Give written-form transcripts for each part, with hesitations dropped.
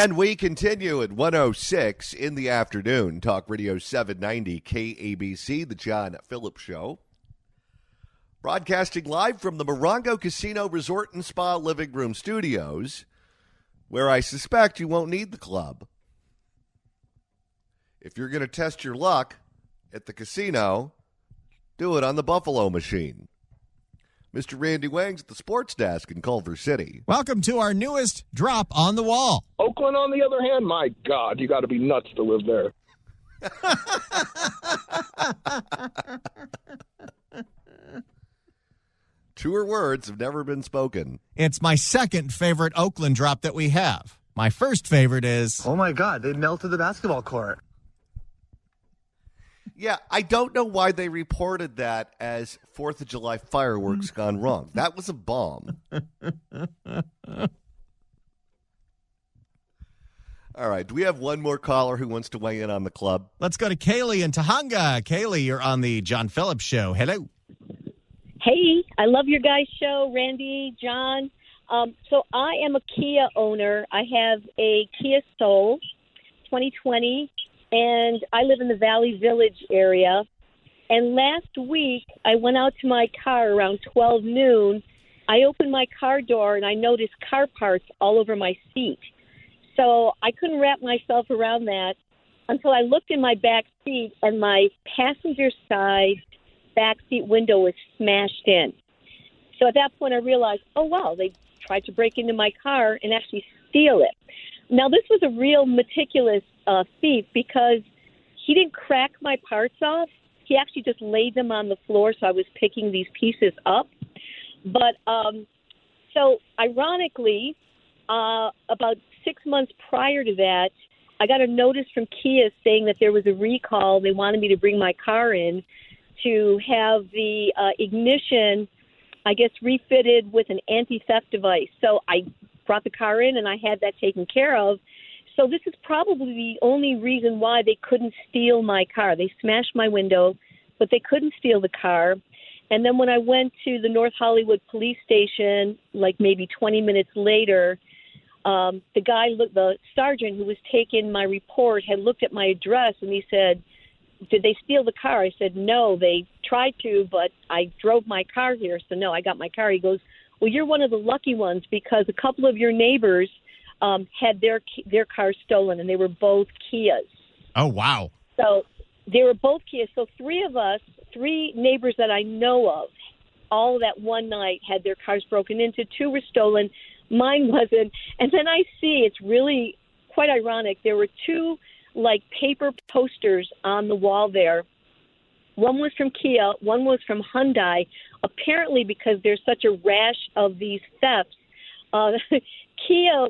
And we continue at 106 in the afternoon. Talk Radio 790 KABC, the John Phillips Show. Broadcasting live from the Morongo Casino Resort and Spa Living Room Studios, where I suspect you won't need the club. If you're going to test your luck at the casino, do it on the Buffalo machine. Mr. Randy Wangs at the sports desk in Culver City. Welcome to our newest drop on the wall. Oakland, on the other hand, my God, you got to be nuts to live there. Truer words have never been spoken. It's my second favorite Oakland drop that we have. My first favorite is... Oh, my God, they melted the basketball court. Yeah, I don't know why they reported that as 4th of July fireworks gone wrong. That was a bomb. All right, do we have one more caller who wants to weigh in on the club? Let's go to Kaylee in Tahunga. Kaylee, you're on the John Phillips Show. Hello. Hey, I love your guys' show, Randy, John. So I am a Kia owner. I have a Kia Soul 2020. And I live in the Valley Village area. And last week, I went out to my car around 12 noon. I opened my car door, and I noticed car parts all over my seat. So I couldn't wrap myself around that until I looked in my back seat, and my passenger side back seat window was smashed in. So at that point, I realized, oh, wow, they tried to break into my car and actually steal it. Now, this was a real meticulous thief because he didn't crack my parts off. He actually just laid them on the floor, so I was picking these pieces up. But so ironically, about 6 months prior to that, I got a notice from Kia saying that there was a recall. They wanted me to bring my car in to have the ignition, I guess, refitted with an anti-theft device. So I brought the car in, and I had that taken care of. So this is probably the only reason why they couldn't steal my car. They smashed my window, but they couldn't steal the car. And then when I went to the North Hollywood police station, like maybe 20 minutes later, the sergeant who was taking my report had looked at my address, and he said, did they steal the car? I said, no, they tried to, but I drove my car here. So no, I got my car. He goes, well, you're one of the lucky ones because a couple of your neighbors had their cars stolen, and they were both Kias. Oh, wow. So they were both Kias. So three neighbors that I know of, all that one night had their cars broken into. 2 were stolen. Mine wasn't. And then I see, it's really quite ironic, there were 2 like paper posters on the wall there. One was from Kia, one was from Hyundai. Apparently, because there's such a rash of these thefts, Kia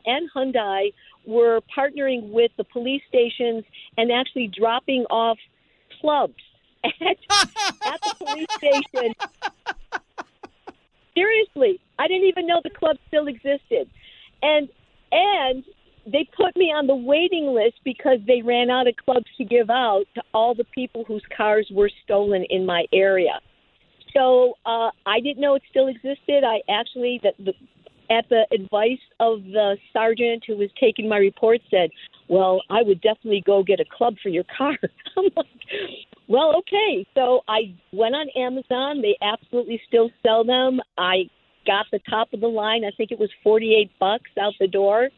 and Hyundai were partnering with the police stations and actually dropping off clubs at the police station. Seriously, I didn't even know the club still existed. And they put me on the waiting list because they ran out of clubs to give out to all the people whose cars were stolen in my area. So I didn't know it still existed. I actually, at the advice of the sergeant who was taking my report, said, well, I would definitely go get a club for your car. I'm like, well, okay. So I went on Amazon. They absolutely still sell them. I got the top of the line. I think it was $48 out the door.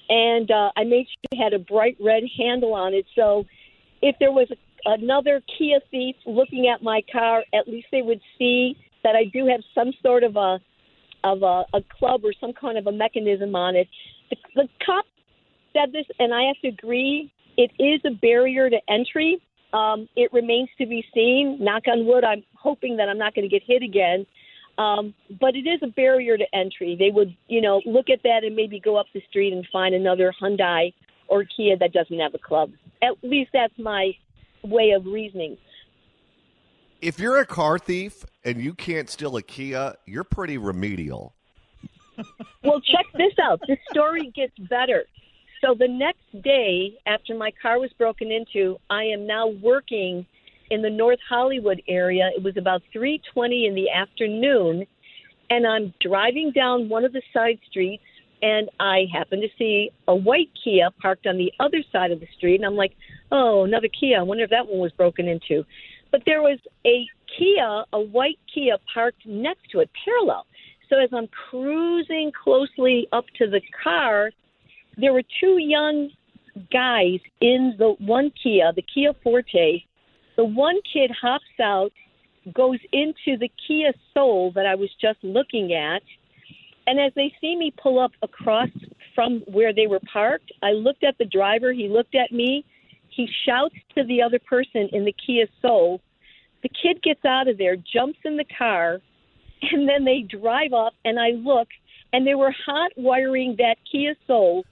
And I made sure it had a bright red handle on it. So if there was another Kia thief looking at my car, at least they would see that I do have some sort of a club or some kind of a mechanism on it. The cop said this, and I have to agree, it is a barrier to entry. It remains to be seen. Knock on wood, I'm hoping that I'm not going to get hit again. But it is a barrier to entry. They would, look at that and maybe go up the street and find another Hyundai or Kia that doesn't have a club. At least that's my way of reasoning. If you're a car thief and you can't steal a Kia, you're pretty remedial. Well, check this out. This story gets better. So the next day after my car was broken into, I am now working in the North Hollywood area. It was about 3:20 in the afternoon, and I'm driving down one of the side streets and I happened to see a white Kia parked on the other side of the street, and I'm like, oh, another Kia. I wonder if that one was broken into. But there was a Kia, a white Kia, parked next to it, parallel. So as I'm cruising closely up to the car, there were two young guys in the one Kia, the Kia Forte. The one kid hops out, goes into the Kia Soul that I was just looking at, and as they see me pull up across from where they were parked, I looked at the driver, he looked at me, he shouts to the other person in the Kia Soul. The kid gets out of there, jumps in the car, and then they drive up, and I look, and they were hot wiring that Kia Soul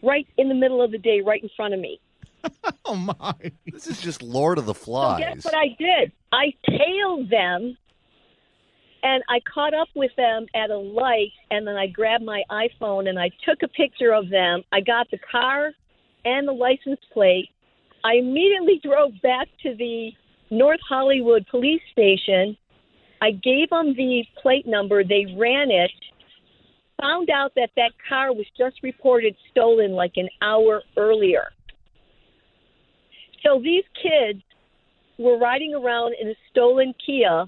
right in the middle of the day, right in front of me. Oh, my. This is just Lord of the Flies. So guess what I did? I tailed them, and I caught up with them at a light, and then I grabbed my iPhone, and I took a picture of them. I got the car and the license plate. I immediately drove back to the North Hollywood police station. I gave them the plate number. They ran it, found out that that car was just reported stolen like an hour earlier. So these kids were riding around in a stolen Kia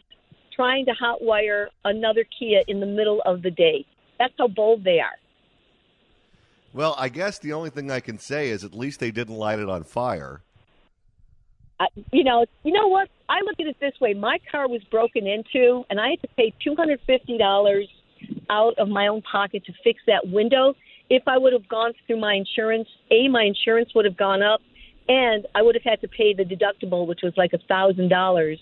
trying to hotwire another Kia in the middle of the day. That's how bold they are. Well, I guess the only thing I can say is at least they didn't light it on fire. You know what? I look at it this way. My car was broken into, and I had to pay $250 out of my own pocket to fix that window. If I would have gone through my insurance, my insurance would have gone up, and I would have had to pay the deductible, which was like $1,000.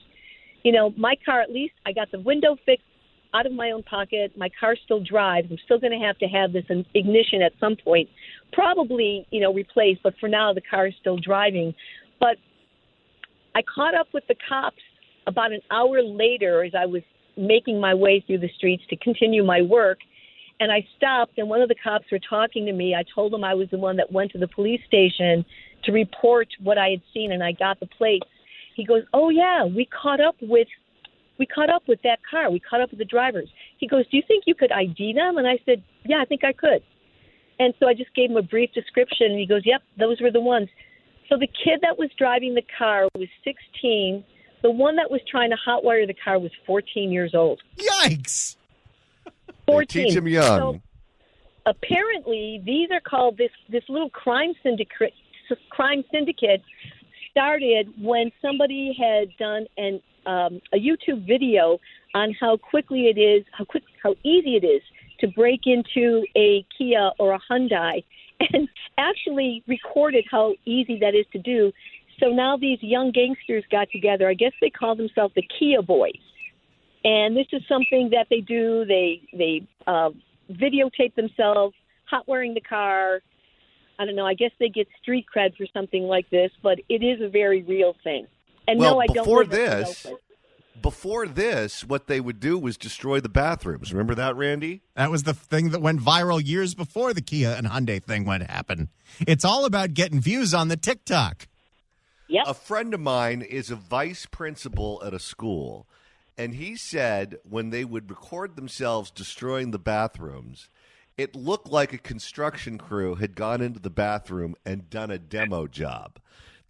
You know, my car, at least I got the window fixed out of my own pocket. My car still drives. I'm still going to have this ignition at some point, probably, replaced. But for now, the car is still driving. But I caught up with the cops about an hour later as I was making my way through the streets to continue my work. And I stopped, and one of the cops were talking to me. I told him I was the one that went to the police station to report what I had seen, and I got the plates. He goes, oh, yeah, we caught up with that car. We caught up with the drivers. He goes, do you think you could ID them? And I said, yeah, I think I could. And so I just gave him a brief description, and he goes, yep, those were the ones. So the kid that was driving the car was 16. The one that was trying to hotwire the car was 14 years old. Yikes! 14. They teach them young. So apparently, these are called this little crime syndicate. Started when somebody had done a YouTube video on how easy it is to break into a Kia or a Hyundai, and actually recorded how easy that is to do. So now these young gangsters got together. I guess they call themselves the Kia Boys. And this is something that they do. They videotape themselves hot wiring the car. I don't know. I guess they get street cred for something like this, but it is a very real thing. And well, no, I don't live in Oakland. Before this, what they would do was destroy the bathrooms. Remember that, Randy? That was the thing that went viral years before the Kia and Hyundai thing went happen. It's all about getting views on the TikTok. Yep. A friend of mine is a vice principal at a school, and he said when they would record themselves destroying the bathrooms, it looked like a construction crew had gone into the bathroom and done a demo job.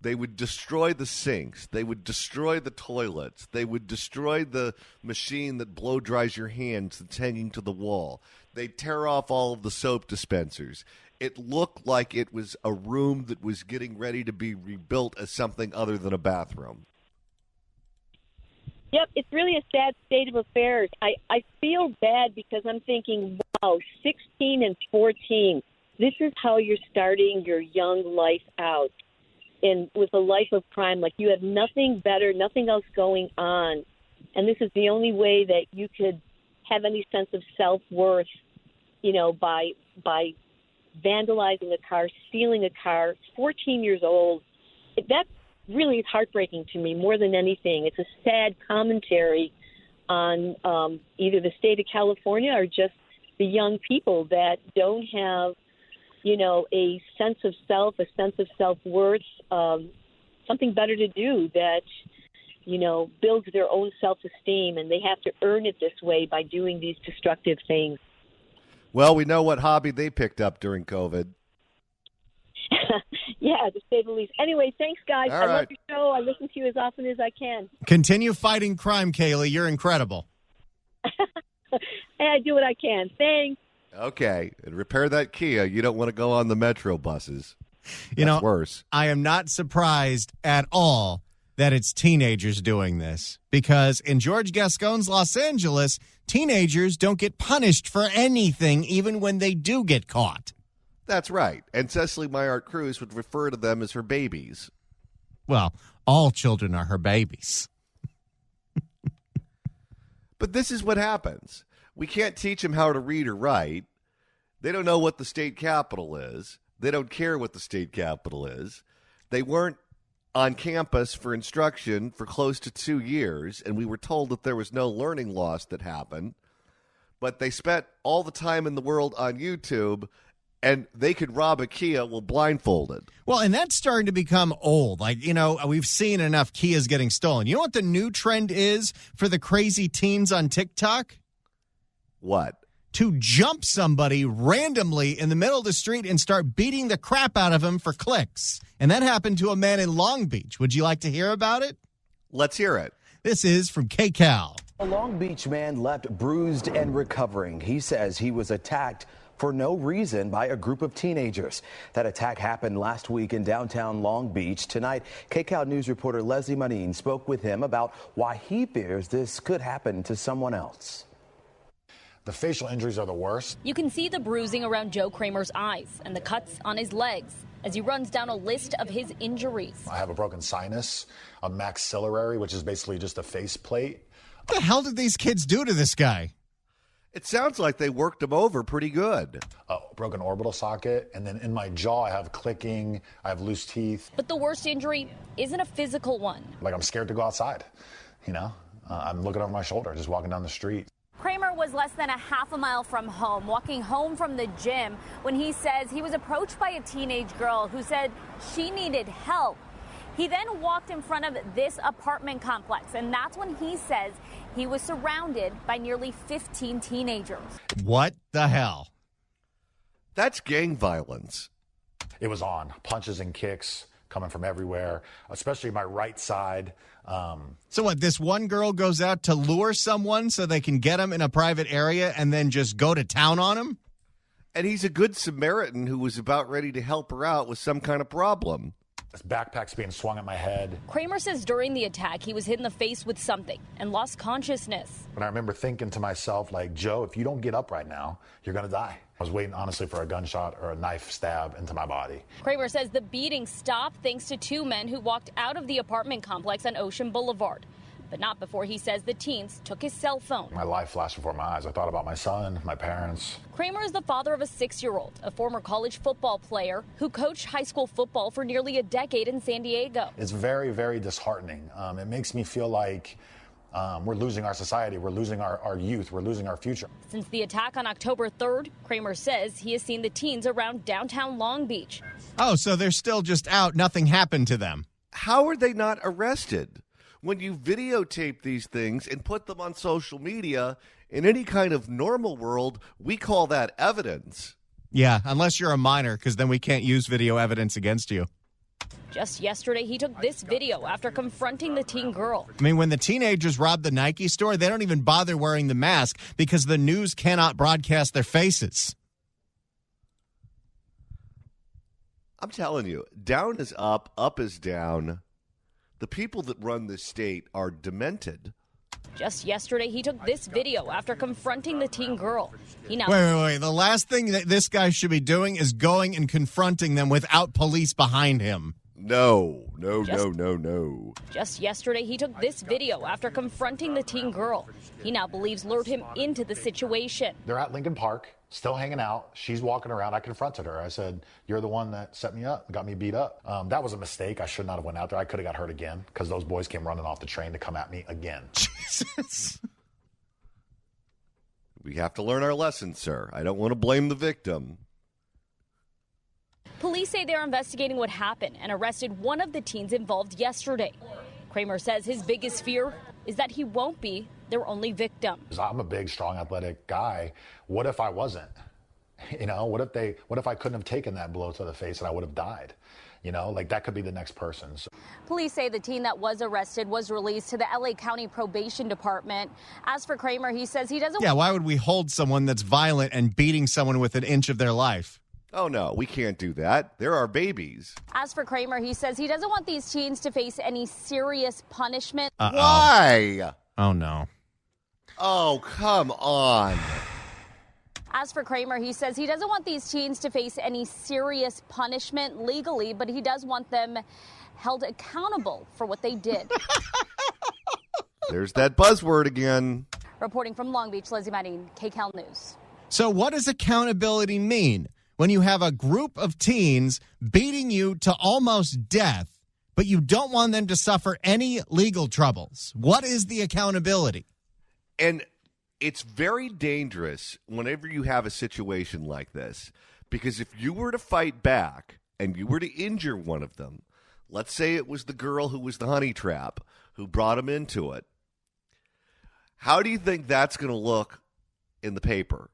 They would destroy the sinks. They would destroy the toilets. They would destroy the machine that blow dries your hands that's hanging to the wall. They'd tear off all of the soap dispensers. It looked like it was a room that was getting ready to be rebuilt as something other than a bathroom. Yep, it's really a sad state of affairs. I feel bad because I'm thinking, wow, 16 and 14, this is how you're starting your young life out. And with a life of crime, like you have nothing better, nothing else going on. And this is the only way that you could have any sense of self-worth, by vandalizing a car, stealing a car, 14 years old. That really is heartbreaking to me more than anything. It's a sad commentary on either the state of California or just the young people that don't have a sense of self, a sense of self-worth, something better to do that, builds their own self-esteem, and they have to earn it this way by doing these destructive things. Well, we know what hobby they picked up during COVID. Yeah, to say the least. Anyway, thanks, guys. All I right. love your show. I listen to you as often as I can. Continue fighting crime, Kaylee. You're incredible. Hey, I do what I can. Thanks. Okay, and repair that Kia. You don't want to go on the Metro buses. You That's know, worse. I am not surprised at all that it's teenagers doing this, because in George Gascon's Los Angeles, teenagers don't get punished for anything, even when they do get caught. That's right. And Cecily Myart Cruz would refer to them as her babies. Well, all children are her babies. But this is what happens. We can't teach them how to read or write. They don't know what the state capital is. They don't care what the state capital is. They weren't on campus for instruction for close to 2 years, and we were told that there was no learning loss that happened. But they spent all the time in the world on YouTube, and they could rob a Kia while blindfolded. Well, and that's starting to become old. Like, you know, we've seen enough Kias getting stolen. You know what the new trend is for the crazy teens on TikTok? What? To jump somebody randomly in the middle of the street and start beating the crap out of him for clicks. And that happened to a man in Long Beach. Would you like to hear about it? Let's hear it. This is from KCAL. A Long Beach man left bruised and recovering. He says he was attacked for no reason by a group of teenagers. That attack happened last week in downtown Long Beach. Tonight, KCAL News reporter Leslie Manine spoke with him about why he fears this could happen to someone else. The facial injuries are the worst. You can see the bruising around Joe Kramer's eyes and the cuts on his legs as he runs down a list of his injuries. I have a broken sinus, a maxillary, which is basically just a face plate. What the hell did these kids do to this guy? It sounds like they worked him over pretty good. Broken orbital socket, and then in my jaw I have clicking, I have loose teeth. But the worst injury isn't a physical one. Like I'm scared to go outside, you know? I'm looking over my shoulder, just walking down the street. Kramer was less than a half a mile from home, walking home from the gym, when he says he was approached by a teenage girl who said she needed help. He then walked in front of this apartment complex, and that's when he says he was surrounded by nearly 15 teenagers. What the hell? That's gang violence. It was on. Punches and kicks coming from everywhere, especially my right side. So what, this one girl goes out to lure someone so they can get him in a private area and then just go to town on him? And he's a good Samaritan who was about ready to help her out with some kind of problem. This backpack's being swung at my head. Kramer says during the attack, he was hit in the face with something and lost consciousness. And I remember thinking to myself, like, Joe, if you don't get up right now, you're going to die. I was waiting, honestly, for a gunshot or a knife stab into my body. Kramer says the beating stopped thanks to two men who walked out of the apartment complex on Ocean Boulevard. But not before he says the teens took his cell phone. My life flashed before my eyes. I thought about my son, my parents. Kramer is the father of a 6-year-old, a former college football player who coached high school football for nearly a decade in San Diego. It's very, very disheartening. It makes me feel like we're losing our society, we're losing our youth, we're losing our future. Since the attack on October 3rd, Kramer says he has seen the teens around downtown Long Beach. Oh, so they're still just out. Nothing happened to them. How are they not arrested? When you videotape these things and put them on social media, in any kind of normal world, we call that evidence. Yeah, unless you're a minor, because then we can't use video evidence against you. Just yesterday, he took this video after confronting the teen girl. I mean, when the teenagers rob the Nike store, they don't even bother wearing the mask because the news cannot broadcast their faces. I'm telling you, down is up is down. The people that run this state are demented. Just yesterday, he took this video after confronting the teen girl. He now Wait. The last thing that this guy should be doing is going and confronting them without police behind him. No. Just yesterday, he took this video after confronting the teen girl. He now believes lured him into the situation. They're at Lincoln Park, still hanging out. She's walking around. I confronted her. I said, you're the one that set me up, got me beat up. That was a mistake. I should not have went out there. I could have got hurt again because those boys came running off the train to come at me again. Jesus. We have to learn our lesson, sir. I don't want to blame the victim. Police say they're investigating what happened and arrested one of the teens involved yesterday. Kramer says his biggest fear is that he won't be their only victim. I'm a big, strong, athletic guy. What if I wasn't? You know, what if I couldn't have taken that blow to the face and I would have died? You know, like that could be the next person. So. Police say the teen that was arrested was released to the LA County Probation Department. As for Kramer, he says he doesn't. Yeah, why would we hold someone that's violent and beating someone with an inch of their life? Oh, no, we can't do that. There are babies. As for Kramer, he says he doesn't want these teens to face any serious punishment. Uh-oh. Why? Oh, no. Oh, come on. As for Kramer, he says he doesn't want these teens to face any serious punishment legally, but he does want them held accountable for what they did. There's that buzzword again. Reporting from Long Beach, Lizzie Marin, KCAL News. So what does accountability mean when you have a group of teens beating you to almost death, but you don't want them to suffer any legal troubles? What is the accountability? And it's very dangerous whenever you have a situation like this, because if you were to fight back and you were to injure one of them, let's say it was the girl who was the honey trap who brought him into it, how do you think that's going to look in the paper?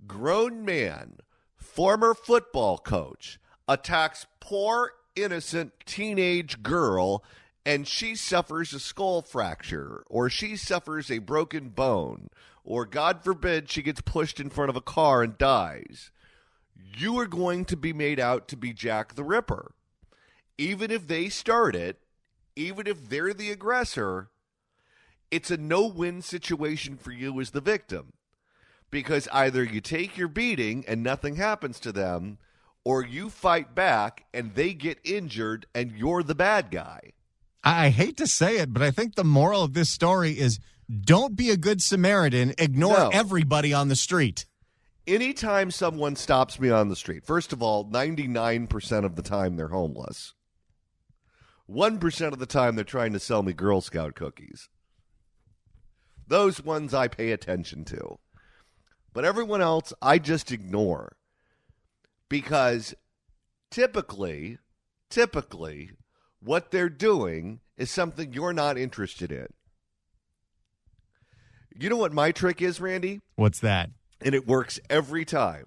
Grown man, former football coach, attacks poor, innocent teenage girl, and she suffers a skull fracture, or she suffers a broken bone, or God forbid she gets pushed in front of a car and dies. You are going to be made out to be Jack the Ripper. Even if they start it, even if they're the aggressor, it's a no-win situation for you as the victim. Because either you take your beating and nothing happens to them, or you fight back and they get injured and you're the bad guy. I hate to say it, but I think the moral of this story is don't be a good Samaritan. Ignore everybody on the street. Anytime someone stops me on the street, first of all, 99% of the time they're homeless. 1% of the time they're trying to sell me Girl Scout cookies. Those ones I pay attention to. But everyone else, I just ignore. Because typically, what they're doing is something you're not interested in. You know what my trick is, Randy? What's that? And it works every time.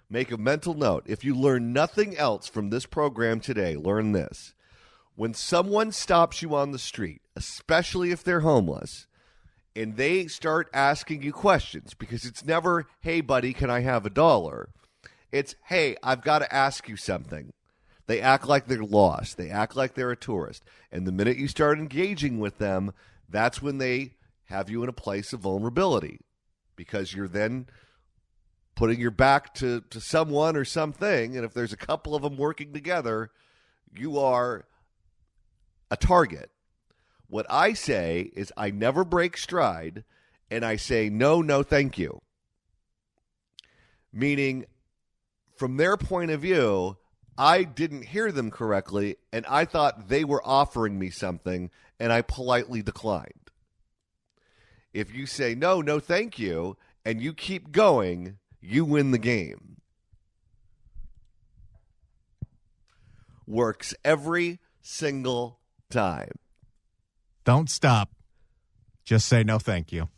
Make a mental note. If you learn nothing else from this program today, learn this. When someone stops you on the street, especially if they're homeless, and they start asking you questions, because it's never, hey, buddy, can I have $1? It's, hey, I've got to ask you something. They act like they're lost. They act like they're a tourist. And the minute you start engaging with them, that's when they have you in a place of vulnerability, because you're then putting your back to someone or something. And if there's a couple of them working together, you are a target. What I say is I never break stride, and I say, no, thank you. Meaning, from their point of view, I didn't hear them correctly, and I thought they were offering me something, and I politely declined. If you say, no, thank you, and you keep going, you win the game. Works every single time. Don't stop. Just say no, thank you.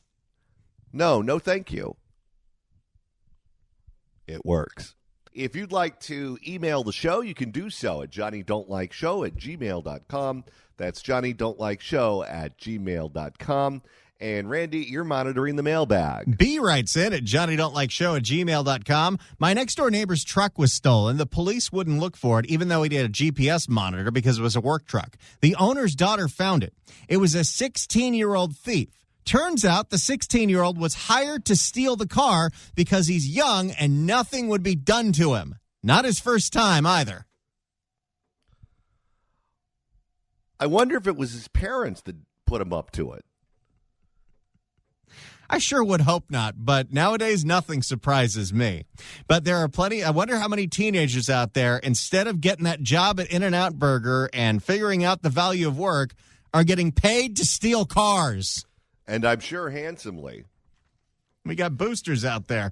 No, thank you. It works. If you'd like to email the show, you can do so at johnnydon'tlikeshow@gmail.com. That's johnnydon'tlikeshow@gmail.com. And Randy, you're monitoring the mailbag. B writes in at johnnydon'tlikeshow@gmail.com. My next-door neighbor's truck was stolen. The police wouldn't look for it, even though he had a GPS monitor because it was a work truck. The owner's daughter found it. It was a 16-year-old thief. Turns out the 16-year-old was hired to steal the car because he's young and nothing would be done to him. Not his first time either. I wonder if it was his parents that put him up to it. I sure would hope not, but nowadays nothing surprises me. But there are plenty. I wonder how many teenagers out there, instead of getting that job at In-N-Out Burger and figuring out the value of work, are getting paid to steal cars. And I'm sure handsomely. We got boosters out there.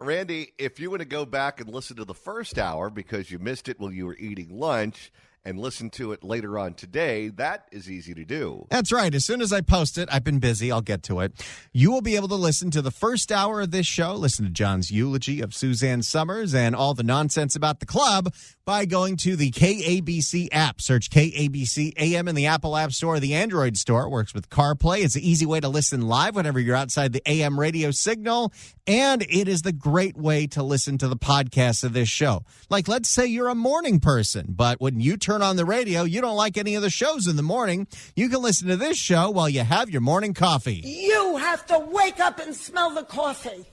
Randy, if you want to go back and listen to the first hour because you missed it while you were eating lunch and listen to it later on today, that is easy to do. That's right. As soon as I post it, I've been busy. I'll get to it. You will be able to listen to the first hour of this show, listen to John's eulogy of Suzanne Summers and all the nonsense about the club by going to the KABC app. Search KABC AM in the Apple App Store or the Android Store. It works with CarPlay. It's an easy way to listen live whenever you're outside the AM radio signal. And it is the great way to listen to the podcast of this show. Like, let's say you're a morning person, but when you turn on the radio, you don't like any of the shows in the morning. You can listen to this show while you have your morning coffee. You have to wake up and smell the coffee.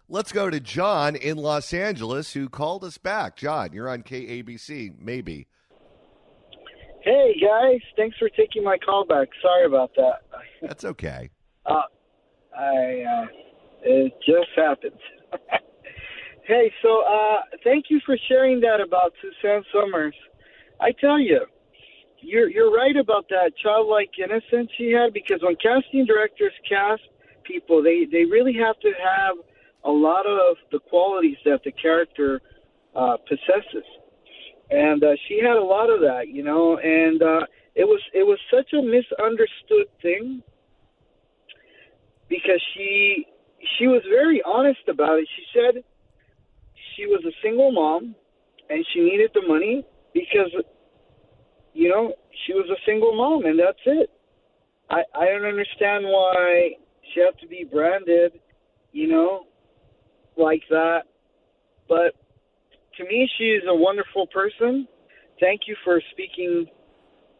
Let's go to John in Los Angeles, who called us back. John, you're on KABC, maybe. Hey, guys. Thanks for taking my call back. Sorry about that. That's okay. It just happened. Hey, so thank you for sharing that about Suzanne Summers. I tell you, you're right about that childlike innocence she had, because when casting directors cast people, they really have to have a lot of the qualities that the character possesses. And she had a lot of that, you know, and it was such a misunderstood thing, because she was very honest about it. She said she was a single mom and she needed the money because, you know, she was a single mom, and that's it. I don't understand why she had to be branded, you know, like that. But to me, she's a wonderful person. Thank you for speaking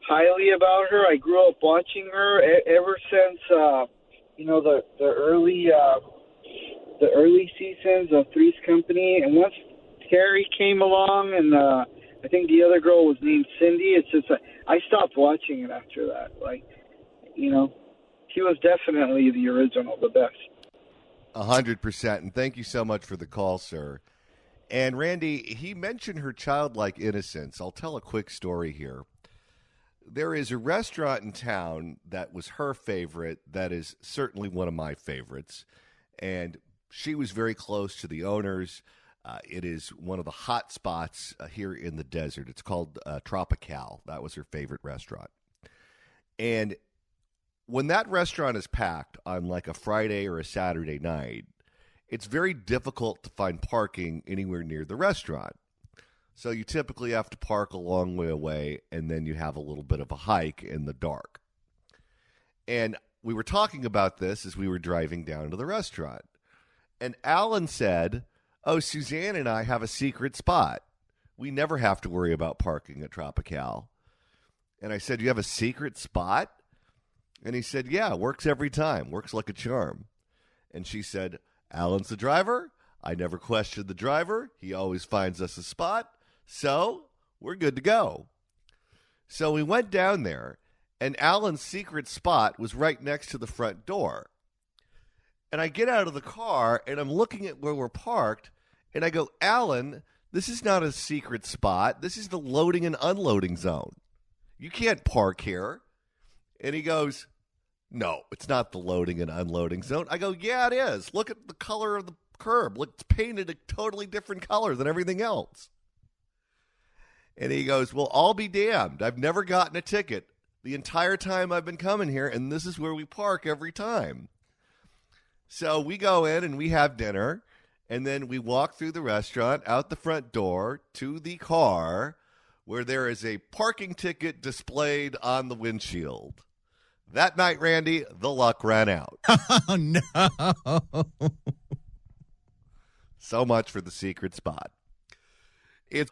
highly about her. I grew up watching her ever since, you know, the early seasons of Three's Company. And once Terry came along, and I think the other girl was named Cindy, it's just I stopped watching it after that. Like, you know, she was definitely the original, the best. 100%. And thank you so much for the call, sir. And Randy, he mentioned her childlike innocence. I'll tell a quick story here. There is a restaurant in town that was her favorite that is certainly one of my favorites. And she was very close to the owners. It is one of the hot spots here in the desert. It's called Tropical. That was her favorite restaurant. And when that restaurant is packed on like a Friday or a Saturday night, it's very difficult to find parking anywhere near the restaurant. So you typically have to park a long way away, and then you have a little bit of a hike in the dark. And we were talking about this as we were driving down to the restaurant. And Alan said, "Oh, Suzanne and I have a secret spot. We never have to worry about parking at Tropical." And I said, "You have a secret spot?" And he said, "Yeah, works every time. Works like a charm." And she said, "Alan's the driver. I never question the driver. He always finds us a spot. So we're good to go." So we went down there, and Alan's secret spot was right next to the front door. And I get out of the car, and I'm looking at where we're parked, and I go, "Alan, this is not a secret spot. This is the loading and unloading zone. You can't park here." And he goes, "No, it's not the loading and unloading zone." I go, "Yeah, it is. Look at the color of the curb. Look, it's painted a totally different color than everything else." And he goes, "Well, I'll be damned. I've never gotten a ticket the entire time I've been coming here, and this is where we park every time." So we go in and we have dinner, and then we walk through the restaurant, out the front door, to the car, where there is a parking ticket displayed on the windshield. That night, Randy, the luck ran out. Oh, no. So much for the secret spot.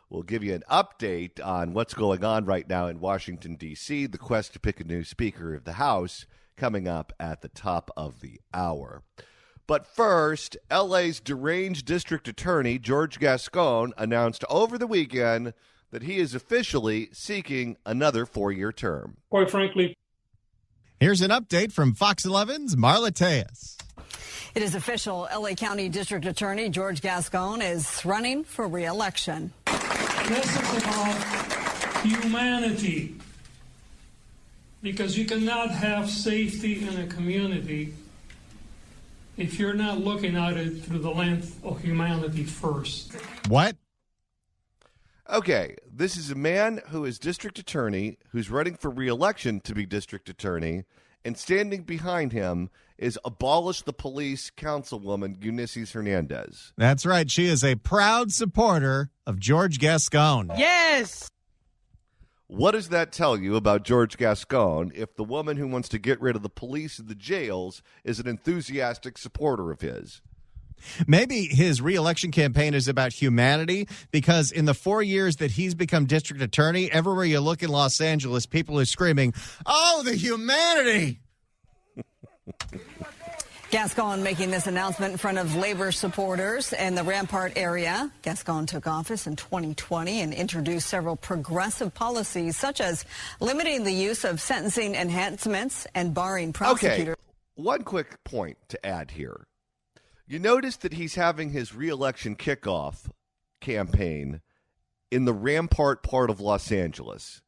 We'll give you an update on what's going on right now in Washington, D.C., the quest to pick a new Speaker of the House coming up at the top of the hour. But first, L.A.'s deranged district attorney, George Gascon, announced over the weekend that he is officially seeking another 4-year term. Quite frankly. Here's an update from Fox 11's Marla Tejas. It is official. L.A. County District Attorney George Gascon is running for re-election. This is about humanity, because you cannot have safety in a community if you're not looking at it through the lens of humanity first. What? Okay, this is a man who is district attorney, who's running for re-election to be district attorney, and standing behind him is Abolish the Police Councilwoman Eunice Hernandez. That's right. She is a proud supporter of George Gascon. Yes! What does that tell you about George Gascon if the woman who wants to get rid of the police and the jails is an enthusiastic supporter of his? Maybe his re-election campaign is about humanity, because in the 4 years that he's become district attorney, everywhere you look in Los Angeles, people are screaming, "Oh, the humanity!" Gascon making this announcement in front of labor supporters in the Rampart area. Gascon took office in 2020 and introduced several progressive policies, such as limiting the use of sentencing enhancements and barring prosecutors. Okay, one quick point to add here. You notice that he's having his re-election kickoff campaign in the Rampart part of Los Angeles,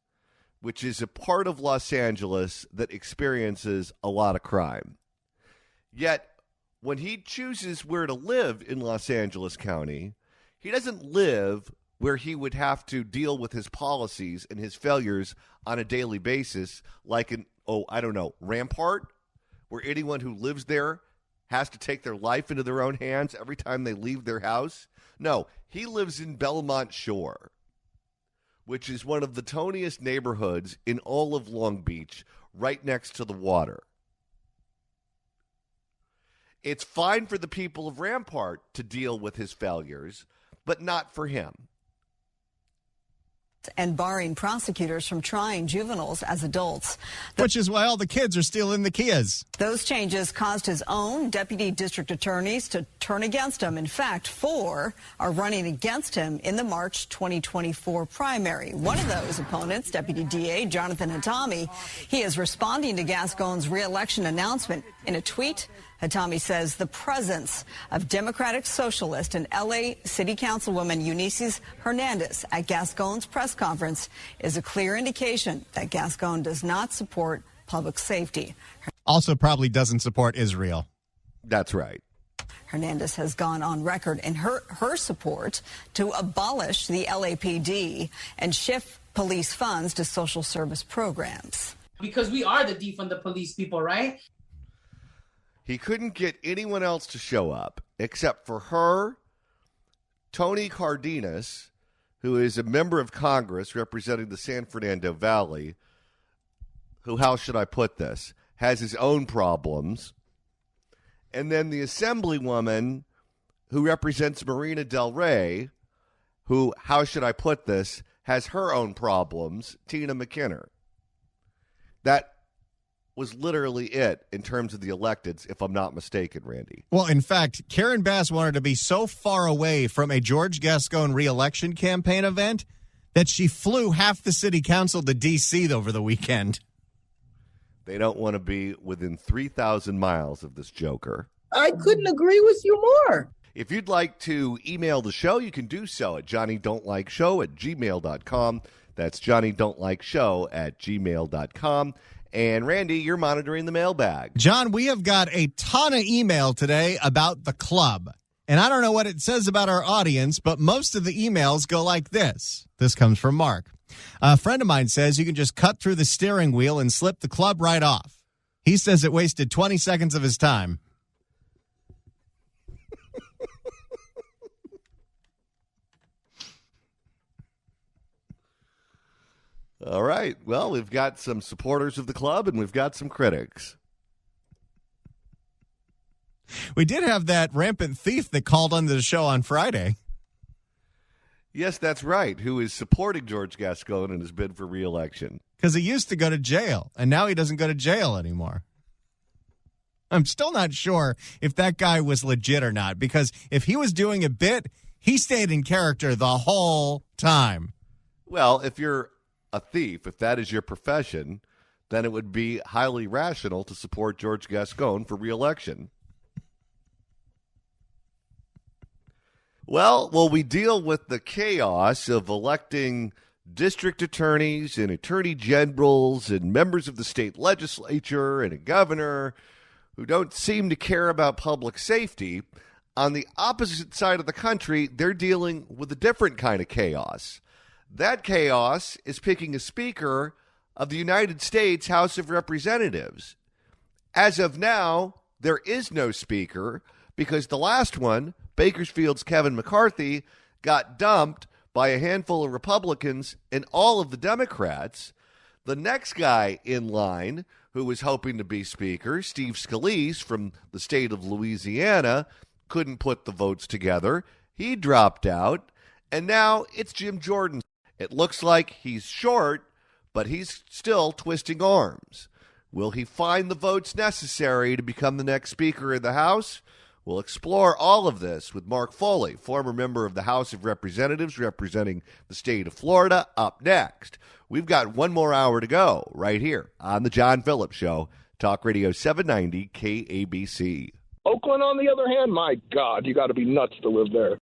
which is a part of Los Angeles that experiences a lot of crime. Yet, when he chooses where to live in Los Angeles County, he doesn't live where he would have to deal with his policies and his failures on a daily basis, like in, Rampart, where anyone who lives there has to take their life into their own hands every time they leave their house. No, he lives in Belmont Shore, which is one of the toniest neighborhoods in all of Long Beach, right next to the water. It's fine for the people of Rampart to deal with his failures, but not for him. And barring prosecutors from trying juveniles as adults. Which is why all the kids are still in the Kias. Those changes caused his own deputy district attorneys to turn against him. In fact, 4 are running against him in the March 2024 primary. One of those opponents, Deputy DA Jonathan Hatami, he is responding to Gascon's re-election announcement. In a tweet, Hatami says the presence of Democratic Socialist and L.A. City Councilwoman Eunice Hernandez at Gascon's press conference is a clear indication that Gascon does not support public safety. Also probably doesn't support Israel. That's right. Hernandez has gone on record in her support to abolish the LAPD and shift police funds to social service programs. Because we are the defund the police people, right? He couldn't get anyone else to show up except for her, Tony Cardenas, who is a member of Congress representing the San Fernando Valley, who, how should I put this, has his own problems, and then the Assemblywoman who represents Marina Del Rey, who, how should I put this, has her own problems, Tina McKinnon. That was literally it in terms of the electeds, if I'm not mistaken, Randy. Well, in fact, Karen Bass wanted to be so far away from a George Gascon re-election campaign event that she flew half the city council to D.C. over the weekend. They don't want to be within 3,000 miles of this joker. I couldn't agree with you more. If you'd like to email the show, you can do so at johnnydon'tlikeshow@gmail.com. That's johnnydon'tlikeshow@gmail.com. And Randy, you're monitoring the mailbag. John, we have got a ton of email today about the club. And I don't know what it says about our audience, but most of the emails go like this. This comes from Mark. A friend of mine says you can just cut through the steering wheel and slip the club right off. He says it wasted 20 seconds of his time. All right. Well, we've got some supporters of the club and we've got some critics. We did have that rampant thief that called onto the show on Friday. Yes, that's right. Who is supporting George Gascon in his bid for re-election. Because he used to go to jail, and now he doesn't go to jail anymore. I'm still not sure if that guy was legit or not, because if he was doing a bit, he stayed in character the whole time. Well, if you're a thief, if that is your profession, then it would be highly rational to support George Gascon for re-election. Well, we deal with the chaos of electing district attorneys and attorney generals and members of the state legislature and a governor who don't seem to care about public safety. On the opposite side of the country, they're dealing with a different kind of chaos. That chaos is picking a speaker of the United States House of Representatives. As of now, there is no speaker because the last one, Bakersfield's Kevin McCarthy, got dumped by a handful of Republicans and all of the Democrats. The next guy in line who was hoping to be speaker, Steve Scalise from the state of Louisiana, couldn't put the votes together. He dropped out, and now it's Jim Jordan. It looks like he's short, but he's still twisting arms. Will he find the votes necessary to become the next Speaker of the House? We'll explore all of this with Mark Foley, former member of the House of Representatives representing the state of Florida, up next. We've got one more hour to go right here on The John Phillips Show, Talk Radio 790 KABC. Oakland, on the other hand, my God, you got to be nuts to live there.